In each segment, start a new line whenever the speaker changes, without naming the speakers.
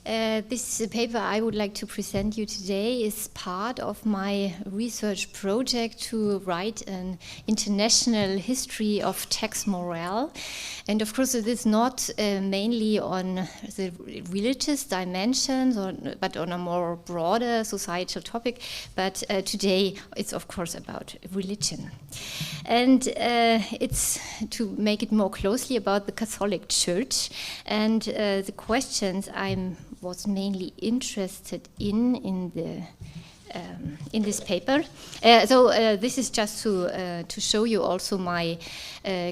This paper I would like to present you today is part of my research project to write an international history of tax morale. And of course it is not mainly on the religious dimensions, but on a more broader societal topic. But today it's of course about religion. And it's to make it more closely about the Catholic Church and the questions I was mainly interested in this paper. This is just to show you also my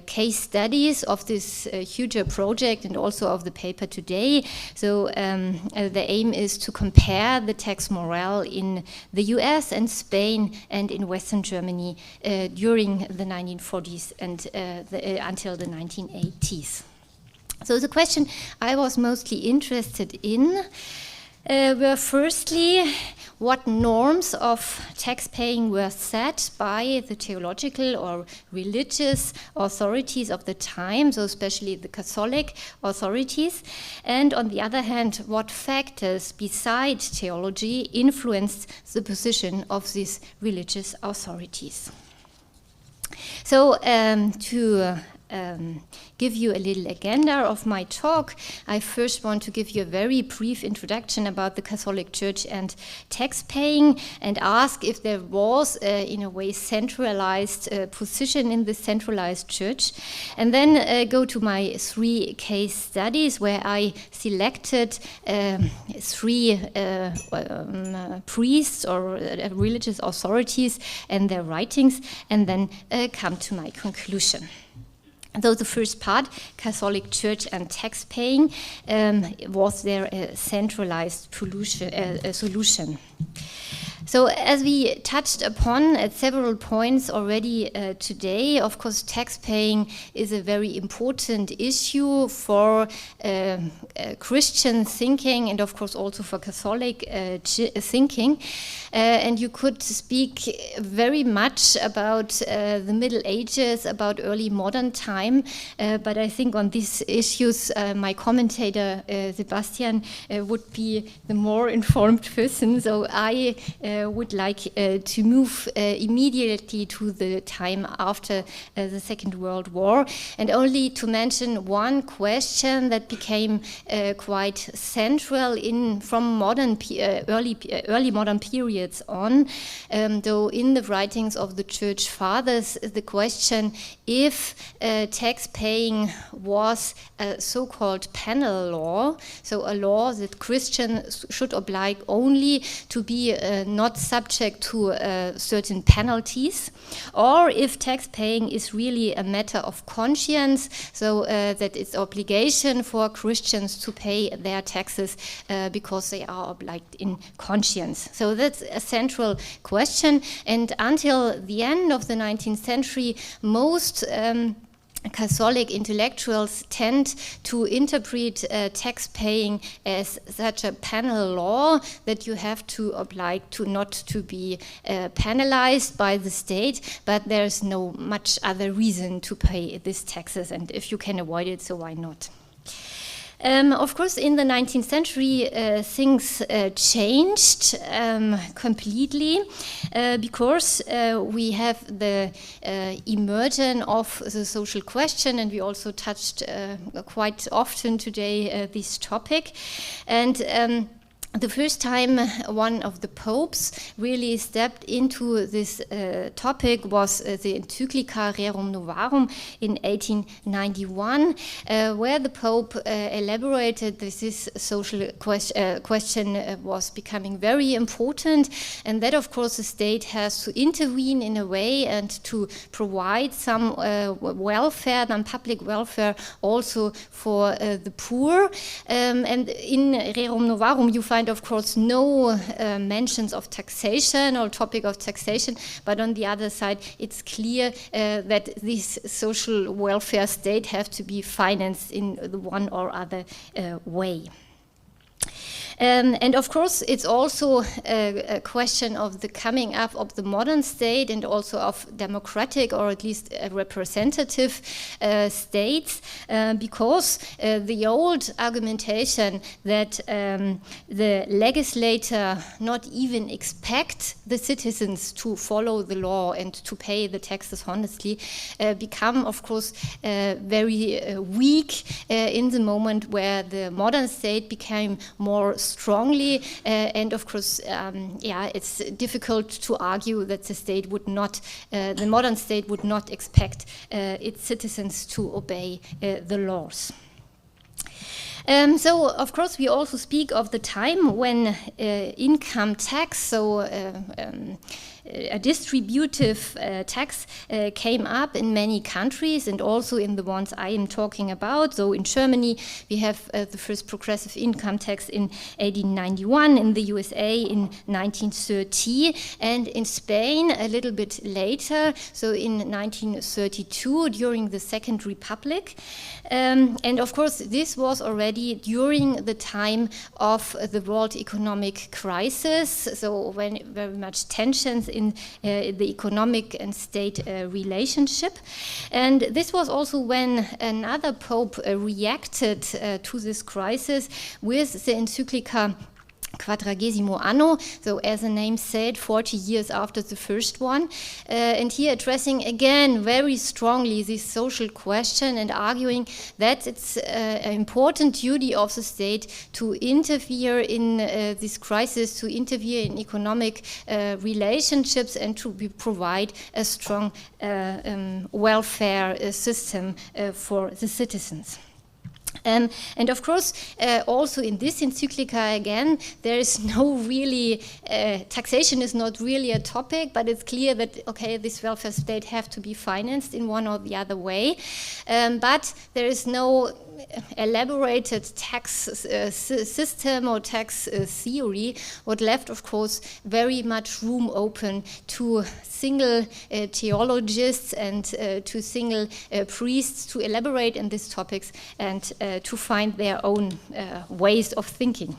case studies of this huger project and also of the paper today. So the aim is to compare the tax morale in the US and Spain and in Western Germany during the 1940s and until the 1980s. So the question I was mostly interested in were firstly what norms of tax paying were set by the theological or religious authorities of the time, so especially the Catholic authorities, and on the other hand, what factors besides theology influenced the position of these religious authorities. So to give you a little agenda of my talk, I first want to give you a very brief introduction about the Catholic Church and tax paying and ask if there was in a way centralized position in the centralized church, and then go to my three case studies where I selected three priests or religious authorities and their writings, and then come to my conclusion. So the first part, Catholic Church and tax paying, was there a centralized solution? So as we touched upon at several points already today, of course, tax paying is a very important issue for Christian thinking and of course also for Catholic thinking. And you could speak very much about the Middle Ages, about early modern time, but I think on these issues my commentator Sebastian would be the more informed person, so I would like to move immediately to the time after the Second World War, and only to mention one question that became quite central from early modern periods on. Though in the writings of the Church Fathers, the question if tax paying was a so-called penal law, so a law that Christians should oblige only to be not subject to certain penalties, or if tax paying is really a matter of conscience, so that it's obligation for Christians to pay their taxes because they are obliged in conscience. So that's a central question, and until the end of the 19th century, most Catholic intellectuals tend to interpret tax paying as such a penal law that you have to oblige to not to be penalized by the state, but there's no much other reason to pay these taxes, and if you can avoid it, so why not? Of course, in the 19th century, things changed completely because we have the emergence of the social question, and we also touched quite often today this topic. And the first time one of the popes really stepped into this topic was the encyclica Rerum Novarum in 1891, where the Pope elaborated that this social question was becoming very important, and that of course the state has to intervene in a way and to provide some welfare, some public welfare also for the poor. And in Rerum Novarum you find of course no mentions of taxation or topic of taxation, but on the other side it's clear that this social welfare state have to be financed in the one or other way. And of course, it's also a question of the coming up of the modern state and also of democratic or at least representative states, because the old argumentation that the legislator not even expect the citizens to follow the law and to pay the taxes honestly become, of course, very weak in the moment where the modern state became more strongly, and of course, it's difficult to argue that the modern state would not expect its citizens to obey the laws. So, of course, we also speak of the time when income tax, so a distributive tax came up in many countries and also in the ones I am talking about. So in Germany, we have the first progressive income tax in 1891, in the USA in 1930, and in Spain a little bit later, so in 1932 during the Second Republic. And of course, this was already during the time of the world economic crisis, so when very much tensions in the economic and state relationship. And this was also when another pope reacted to this crisis with the encyclica Quadragesimo Anno, so as the name said, 40 years after the first one, and here addressing again very strongly this social question and arguing that it's an important duty of the state to interfere in this crisis, to interfere in economic relationships and to provide a strong welfare system for the citizens. And of course, also in this encyclica again, there is no really, taxation is not really a topic, but it's clear that, okay, this welfare state have to be financed in one or the other way. But there is no elaborated tax system or tax theory. What left, of course, very much room open to single theologists and to single priests to elaborate on these topics and to find their own ways of thinking.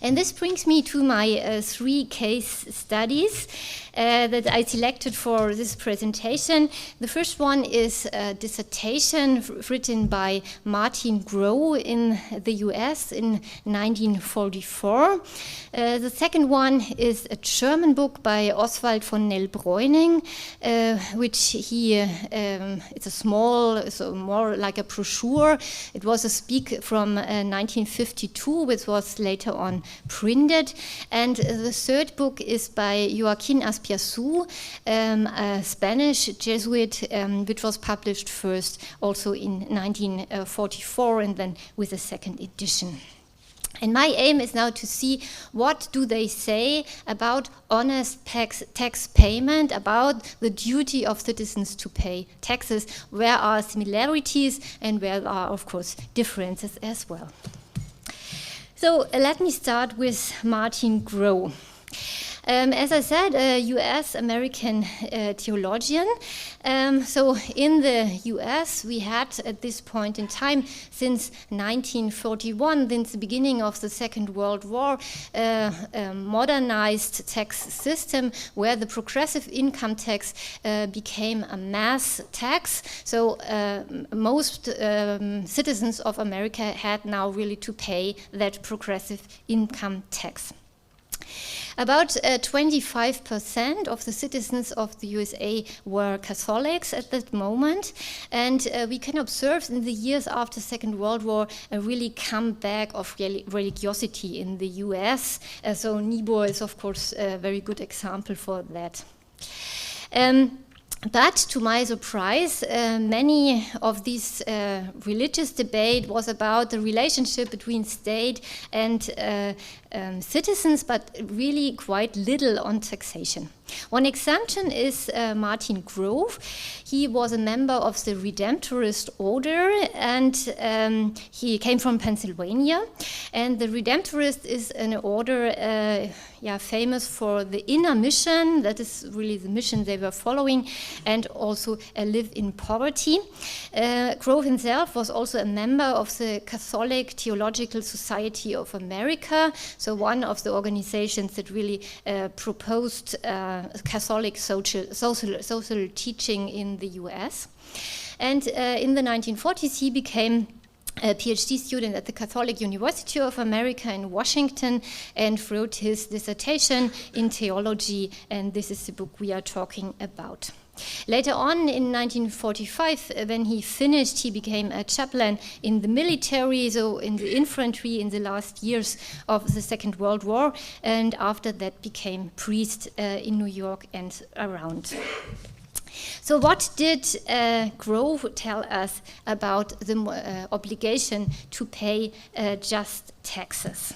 And this brings me to my 3 case studies that I selected for this presentation. The first one is a dissertation written by Martin Groh in the US in 1944. The second one is a German book by Oswald von Nell-Breuning, which it's a small, so more like a brochure. It was a speak from 1952, which was later on printed. And the third book is by Joaquín Azpiazu, a Spanish Jesuit, which was published first also in 1944 and then with a second edition. And my aim is now to see what do they say about honest tax payment, about the duty of citizens to pay taxes, where are similarities and where are, of course, differences as well. So let me start with Martin Groh. As I said, a US-American theologian. So in the US, we had at this point in time, since 1941, since the beginning of the Second World War, a modernized tax system where the progressive income tax became a mass tax. So most citizens of America had now really to pay that progressive income tax. About 25% of the citizens of the USA were Catholics at that moment, and we can observe in the years after the Second World War a really comeback of religiosity in the US. So Niebuhr is, of course, a very good example for that. But to my surprise, many of these religious debate was about the relationship between state and citizens, but really quite little on taxation. One exception is Martin Grove. He was a member of the Redemptorist order, and he came from Pennsylvania. And the Redemptorist is an order famous for the inner mission. That is really the mission they were following, and also live in poverty. Grove himself was also a member of the Catholic Theological Society of America, so one of the organizations that really proposed Catholic social teaching in the US. And in the 1940s, he became a PhD student at the Catholic University of America in Washington and wrote his dissertation in theology, and this is the book we are talking about. Later on, in 1945, when he finished, he became a chaplain in the military, so in the infantry in the last years of the Second World War, and after that became priest in New York and around. So what did Grove tell us about the obligation to pay just taxes?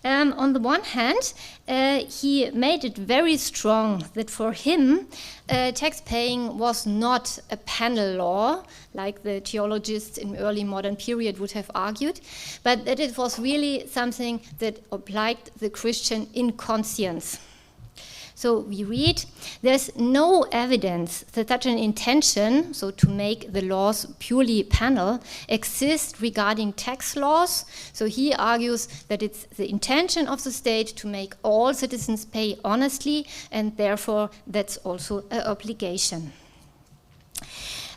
On the one hand, he made it very strong that for him, tax paying was not a penal law, like the theologists in early modern period would have argued, but that it was really something that obliged the Christian in conscience. So we read, there's no evidence that such an intention, so to make the laws purely penal, exists regarding tax laws. So he argues that it's the intention of the state to make all citizens pay honestly, and therefore that's also an obligation.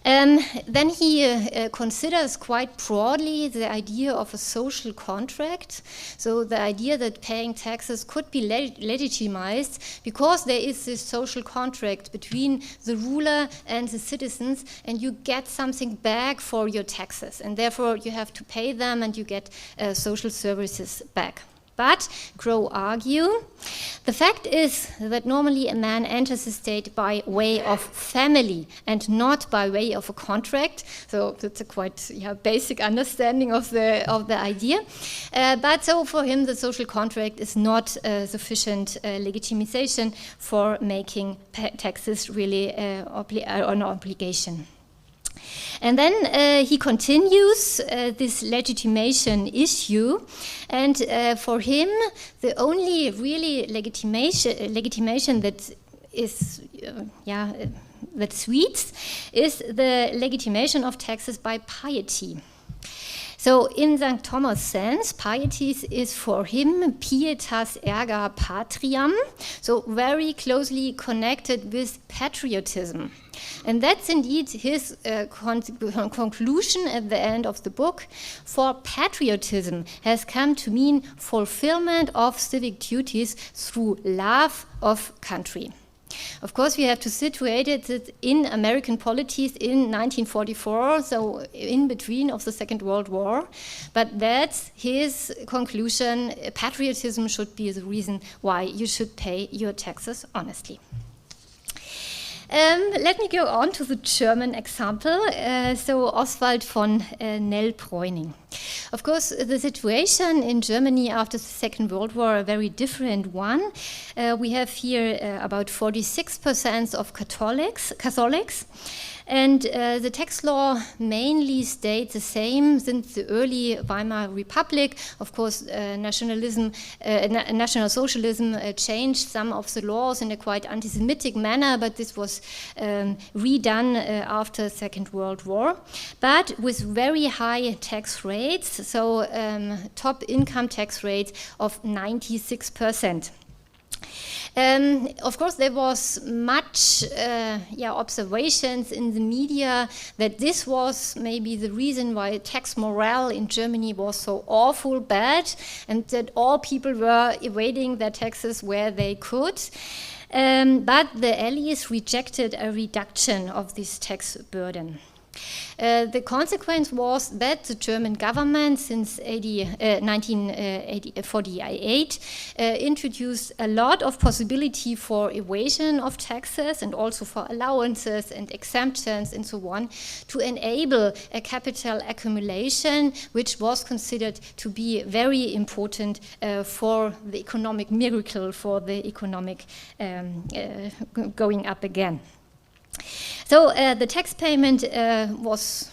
Then he considers quite broadly the idea of a social contract, so the idea that paying taxes could be legitimized because there is this social contract between the ruler and the citizens, and you get something back for your taxes, and therefore you have to pay them and you get social services back. But, Grove argue, the fact is that normally a man enters the state by way of family and not by way of a contract. So that's a quite basic understanding of the idea. But so for him, the social contract is not sufficient legitimization for making taxes really an obligation. And then he continues this legitimation issue, and for him, the only really legitimation that is that sweets is the legitimation of taxes by piety. So in St. Thomas' sense, piety is for him pietas erga patriam, so very closely connected with patriotism. And that's indeed his conclusion at the end of the book. For patriotism has come to mean fulfillment of civic duties through love of country. Of course, we have to situate it that in American polities in 1944, so in between of the Second World War. But that's his conclusion. Patriotism should be the reason why you should pay your taxes honestly. Let me go on to the German example. So Oswald von Nell-Breuning. Of course, the situation in Germany after the Second World War, a very different one. We have here about 46% of Catholics. And the tax law mainly stayed the same since the early Weimar Republic. Of course, National Socialism changed some of the laws in a quite anti-Semitic manner, but this was redone after the Second World War. But with very high tax rates, so top income tax rates of 96%. Of course, there was much observations in the media that this was maybe the reason why tax morale in Germany was so awful bad, and that all people were evading their taxes where they could. But the Allies rejected a reduction of this tax burden. The consequence was that the German government, since 1948, introduced a lot of possibility for evasion of taxes and also for allowances and exemptions and so on, to enable a capital accumulation, which was considered to be very important for the economic miracle, for the economic going up again. So the tax payment was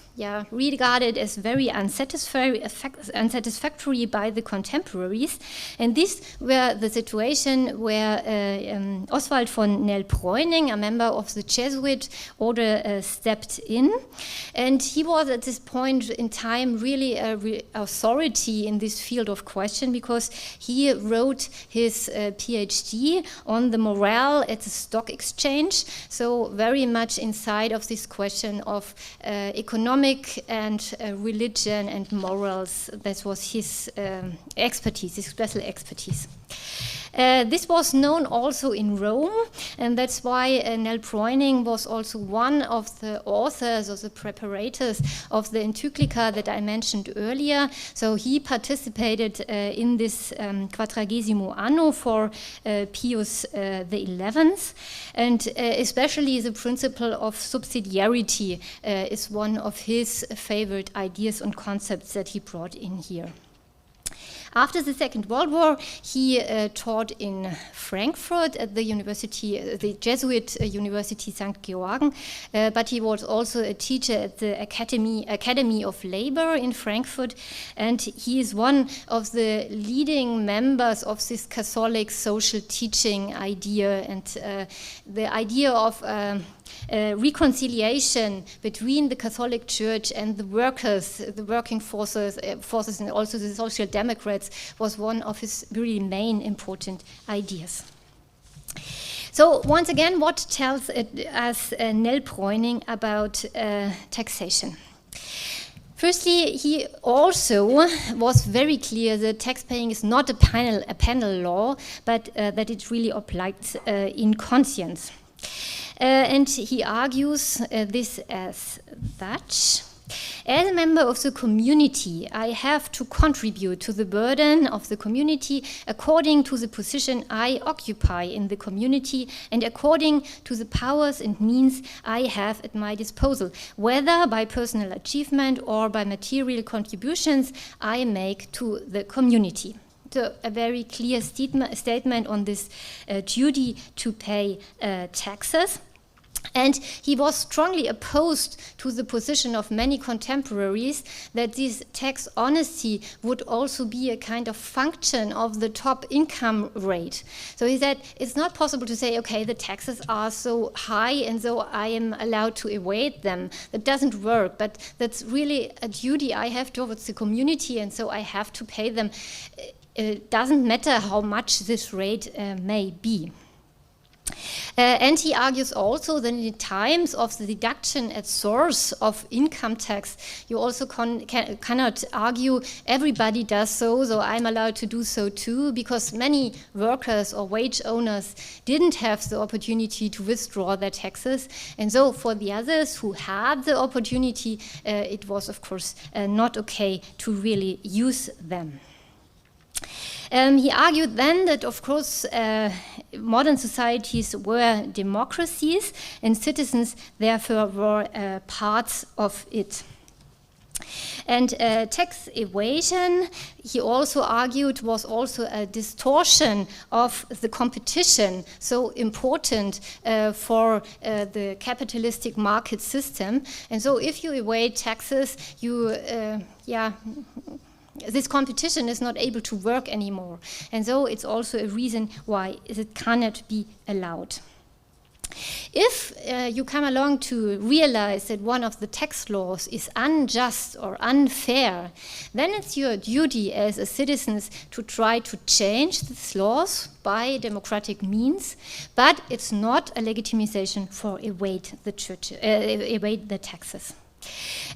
regarded as very unsatisfactory by the contemporaries, and this were the situation where Oswald von Nell-Preuning, a member of the Jesuit order, stepped in, and he was at this point in time really an authority in this field of question, because he wrote his PhD on the morale at the stock exchange, so very much inside of this question of economic and religion and morals. That was his expertise, his special expertise. This was known also in Rome, and that's why Nell-Preuning was also one of the authors or the preparators of the encyclica that I mentioned earlier. So he participated in this Quadragesimo Anno for Pius XI, and especially the principle of subsidiarity is one of his favorite ideas and concepts that he brought in here. After the Second World War, he taught in Frankfurt at the university, the Jesuit University St. Georgen, but he was also a teacher at the Academy of Labor in Frankfurt, and he is one of the leading members of this Catholic social teaching idea, and the idea of reconciliation between the Catholic Church and the workers, the working forces, and also the Social Democrats was one of his really main important ideas. So once again, what tells us Nell-Preuning about taxation? Firstly, he also was very clear that tax paying is not a penal law, but that it really applies in conscience. And he argues this as such: as a member of the community, I have to contribute to the burden of the community according to the position I occupy in the community and according to the powers and means I have at my disposal, whether by personal achievement or by material contributions I make to the community. So a very clear statement on this duty to pay taxes. And he was strongly opposed to the position of many contemporaries that this tax honesty would also be a kind of function of the top income rate. So he said it's not possible to say, okay, the taxes are so high and so I am allowed to evade them. That doesn't work, but that's really a duty I have towards the community, and so I have to pay them. It doesn't matter how much this rate may be. And he argues also that in times of the deduction at source of income tax, you also cannot argue everybody does so I'm allowed to do so too, because many workers or wage owners didn't have the opportunity to withdraw their taxes. And so for the others who had the opportunity, it was, of course, not okay to really use them. He argued then that, of course, modern societies were democracies and citizens therefore were parts of it. And tax evasion, he also argued, was also a distortion of the competition, so important for the capitalistic market system. And so if you evade taxes, you, this competition is not able to work anymore. And so it's also a reason why it cannot be allowed. If you come along to realize that one of the tax laws is unjust or unfair, then it's your duty as a citizen to try to change these laws by democratic means, but it's not a legitimization for evade the taxes.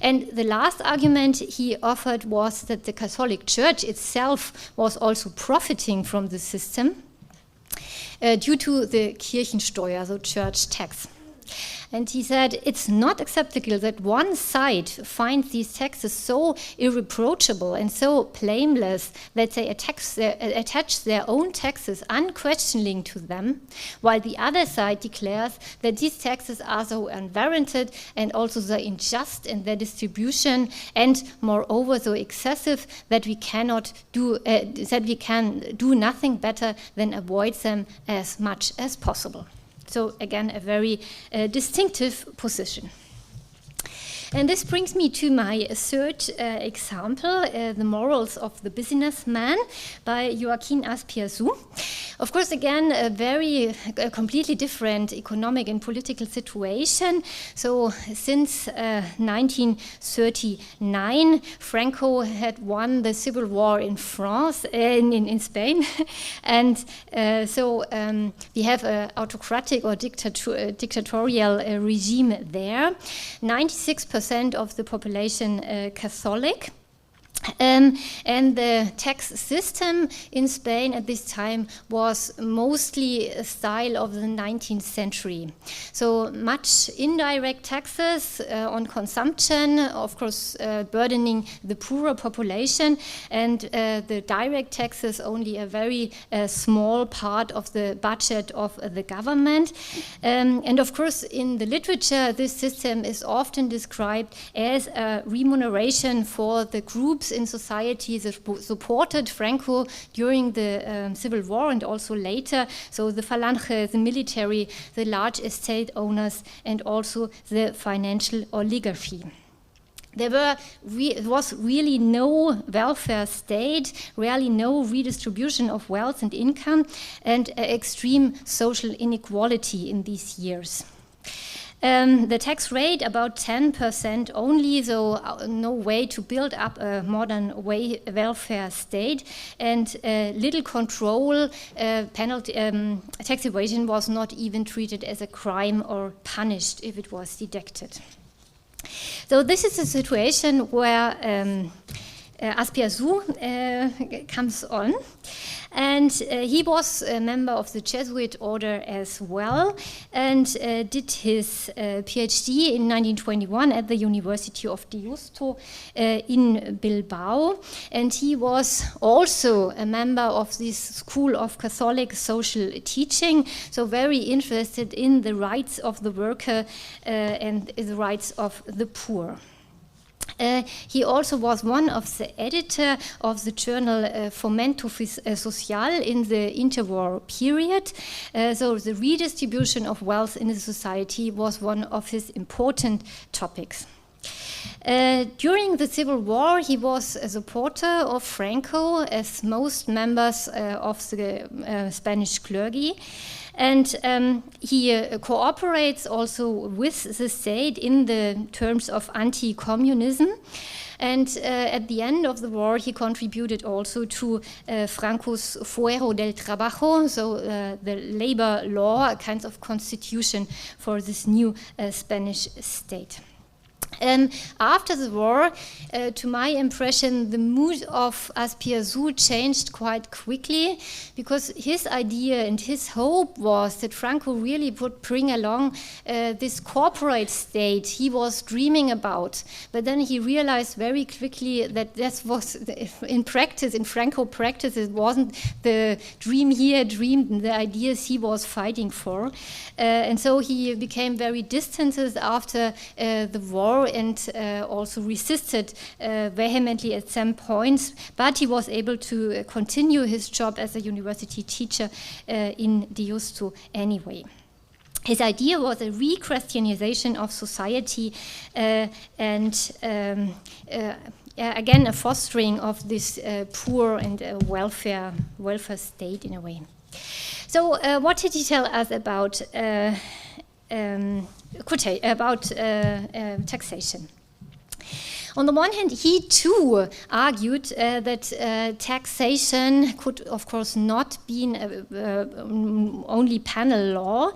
And the last argument he offered was that the Catholic Church itself was also profiting from the system due to the Kirchensteuer, so church tax. And he said, it's not acceptable that one side finds these taxes so irreproachable and so blameless that they attach their own taxes unquestioningly to them, while the other side declares that these taxes are so unwarranted and also so unjust in their distribution, and moreover so excessive that we can do nothing better than avoid them as much as possible. So again, a very distinctive position. And this brings me to my third example, The Morals of the Businessman by Joaquin Azpiazu. Of course, again, a completely different economic and political situation. So since 1939, Franco had won the civil war in France, in Spain. And so we have an autocratic or dictatorial regime there. 96% of the population Catholic. And the tax system in Spain at this time was mostly a style of the 19th century. So much indirect taxes on consumption, of course burdening the poorer population, and the direct taxes only a very small part of the budget of the government. And of course in the literature this system is often described as a remuneration for the groups in society that supported Franco during the Civil War and also later. So the Falange, the military, the large estate owners, and also the financial oligarchy. There was really no welfare state, rarely no redistribution of wealth and income, and extreme social inequality in these years. The tax rate about 10% only, so no way to build up a modern welfare state, and little control. Tax evasion was not even treated as a crime or punished if it was detected. So this is a situation where Azpiazu comes on. And he was a member of the Jesuit order as well, and did his PhD in 1921 at the University of Deusto in Bilbao. And he was also a member of this school of Catholic social teaching, so very interested in the rights of the worker and the rights of the poor. He also was one of the editor of the journal Fomento Social in the interwar period. So the redistribution of wealth in the society was one of his important topics. During the Civil War, he was a supporter of Franco, as most members of the Spanish clergy. And he cooperates also with the state in the terms of anti-communism. And at the end of the war, he contributed also to Franco's Fuero del Trabajo, so the labor law, a kind of constitution for this new Spanish state. After the war, to my impression, the mood of Azpiazu changed quite quickly, because his idea and his hope was that Franco really would bring along this corporate state he was dreaming about. But then he realized very quickly that this was, in practice, in Franco practice, it wasn't the dream he had dreamed and the ideas he was fighting for. And so he became very distant after the war, and also resisted vehemently at some points, but he was able to continue his job as a university teacher in Deusto anyway. His idea was a re-Christianization of society and again a fostering of this poor and welfare state in a way. So what did he tell us about taxation? On the one hand, he too argued that taxation could, of course, not be only penal law,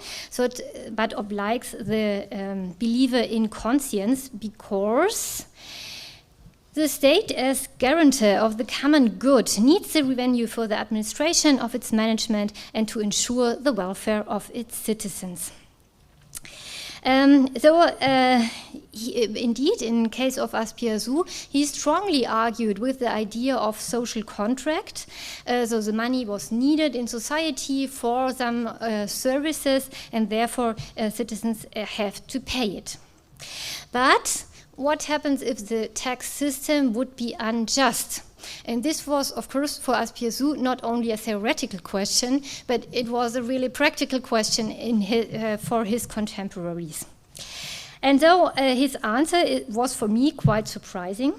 but obliges the believer in conscience, because the state, as guarantor of the common good, needs the revenue for the administration of its management and to ensure the welfare of its citizens. Indeed, in case of Aspiazu, he strongly argued with the idea of social contract. So the money was needed in society for some services, and therefore citizens have to pay it. But what happens if the tax system would be unjust? And this was, of course, for Aspiazu not only a theoretical question, but it was a really practical question for his contemporaries. And so his answer was for me quite surprising.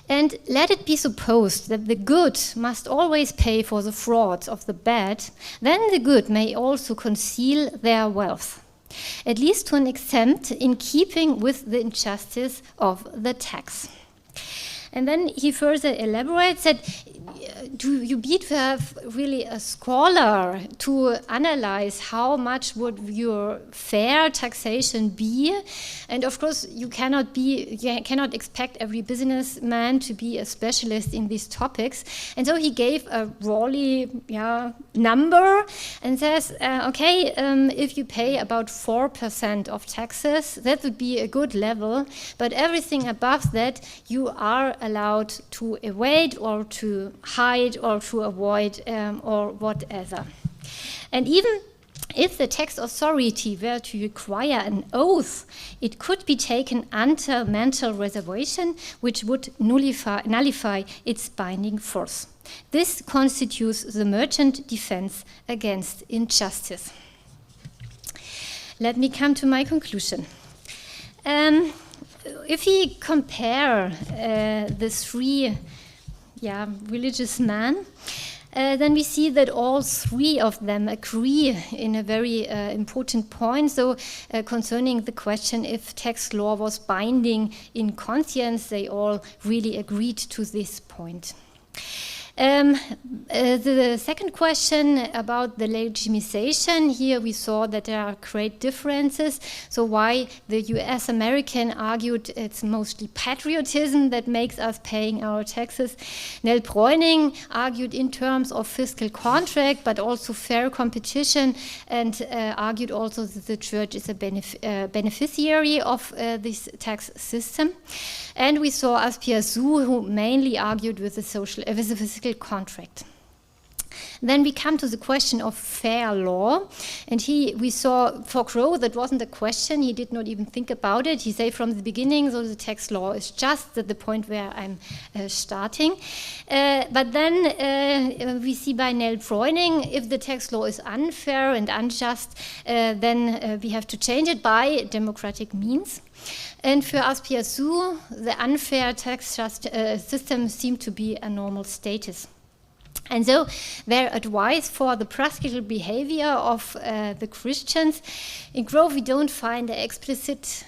And let it be supposed that the good must always pay for the frauds of the bad, then the good may also conceal their wealth, at least to an extent in keeping with the injustice of the tax. And then he further elaborates that you need to have really a scholar to analyze how much would your fair taxation be. And of course, you cannot expect every businessman to be a specialist in these topics. And so he gave a rawly number and says, if you pay about 4% of taxes, that would be a good level. But everything above that, you are allowed to evade or to hide or to avoid or whatever. And even if the tax authority were to require an oath, it could be taken under mental reservation, which would nullify its binding force. This constitutes the merchant defense against injustice. Let me come to my conclusion. If we compare the three religious men, then we see that all three of them agree in a very important point. So concerning the question if tax law was binding in conscience, they all really agreed to this point. The second question about the legitimization, here we saw that there are great differences. So why the US American argued it's mostly patriotism that makes us paying our taxes. Nell Bräuning argued in terms of fiscal contract, but also fair competition, and argued also that the church is a beneficiary of this tax system. And we saw Aspiazu, who mainly argued with the physical contract. Then we come to the question of fair law, and we saw for Crow that wasn't a question. He did not even think about it. He said from the beginning, so the tax law is just at the point where I'm starting. But then we see by Nell Bräuning, if the tax law is unfair and unjust, then we have to change it by democratic means. And for Aspiazu, the unfair tax system seemed to be a normal status. And so their advice for the practical behavior of the Christians, in Grove we don't find an explicit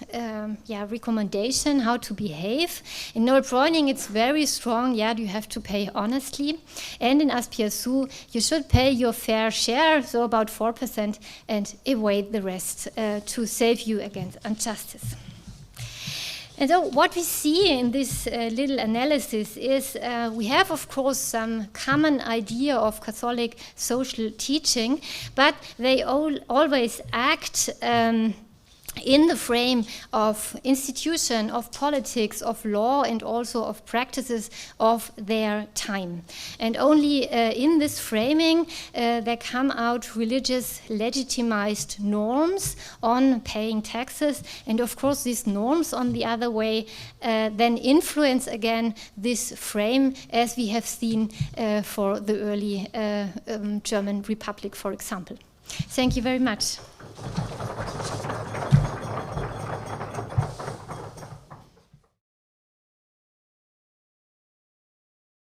recommendation how to behave. In Nell Bräuning it's very strong, you have to pay honestly. And in Aspiazu you should pay your fair share, so about 4%, and evade the rest to save you against injustice. And so what we see in this little analysis is we have, of course, some common idea of Catholic social teaching, but they always act in the frame of institution, of politics, of law, and also of practices of their time. And only in this framing there come out religious legitimized norms on paying taxes. And of course these norms on the other way then influence again this frame, as we have seen for the early German Republic, for example. Thank you very much.